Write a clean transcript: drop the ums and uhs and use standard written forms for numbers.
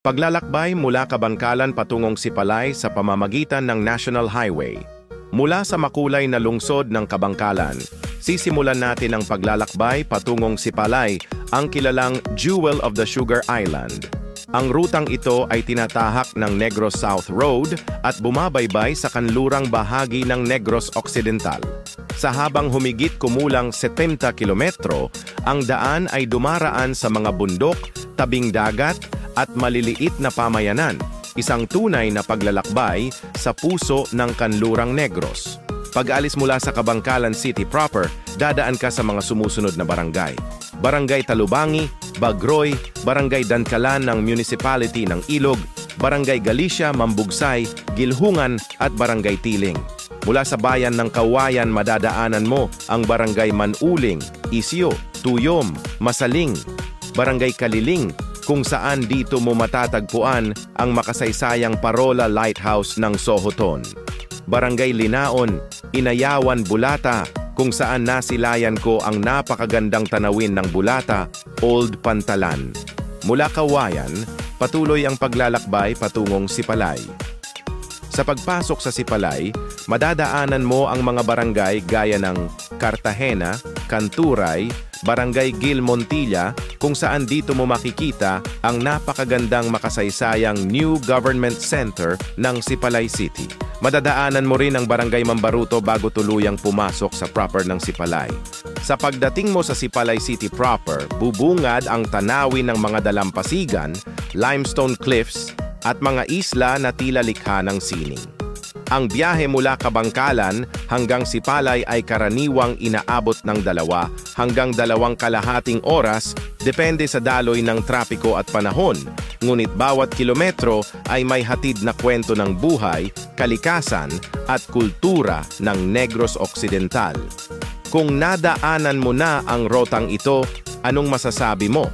Paglalakbay mula Kabangkalan patungong Sipalay sa pamamagitan ng National Highway. Mula sa makulay na lungsod ng Kabangkalan, sisimulan natin ang paglalakbay patungong Sipalay, ang kilalang Jewel of the Sugar Island. Ang rutang ito ay tinatahak ng Negros South Road at bumabaybay sa kanlurang bahagi ng Negros Occidental. Sa habang humigit kumulang 70 kilometro, ang daan ay dumaraan sa mga bundok, tabing dagat at maliliit na pamayanan, isang tunay na paglalakbay sa puso ng kanlurang Negros. Pag-alis mula sa Kabangkalan City proper, dadaan ka sa mga sumusunod na barangay. Barangay Talubangi, Bagroy, Barangay Dankalan ng Municipality ng Ilog, Barangay Galicia, Mambugsay, Gilhungan at Barangay Tiling. Mula sa bayan ng Kawayan, madadaanan mo ang Barangay Manuling, Isyo, Tuyom, Masaling, Barangay Kaliling, kung saan dito mo matatagpuan ang makasaysayang Parola Lighthouse ng Sohoton. Barangay Linaon, Inayawan, Bulata, kung saan nasilayan ko ang napakagandang tanawin ng Bulata, Old Pantalan. Mula Kawayan, patuloy ang paglalakbay patungong Sipalay. Sa pagpasok sa Sipalay, madadaanan mo ang mga barangay gaya ng Cartagena, Canturay, Barangay Gil Montilla, kung saan dito mo makikita ang napakagandang makasaysayang New Government Center ng Sipalay City. Madadaanan mo rin ang Barangay Mambaruto bago tuluyang pumasok sa proper ng Sipalay. Sa pagdating mo sa Sipalay City proper, bubungad ang tanawin ng mga dalampasigan, limestone cliffs, at mga isla na tila likha ng sining. Ang biyahe mula Kabangkalan hanggang Sipalay ay karaniwang inaabot ng 2 hanggang 2.5 oras, depende sa daloy ng trapiko at panahon. Ngunit bawat kilometro ay may hatid na kwento ng buhay, kalikasan at kultura ng Negros Occidental. Kung nadaanan mo na ang rotang ito, anong masasabi mo?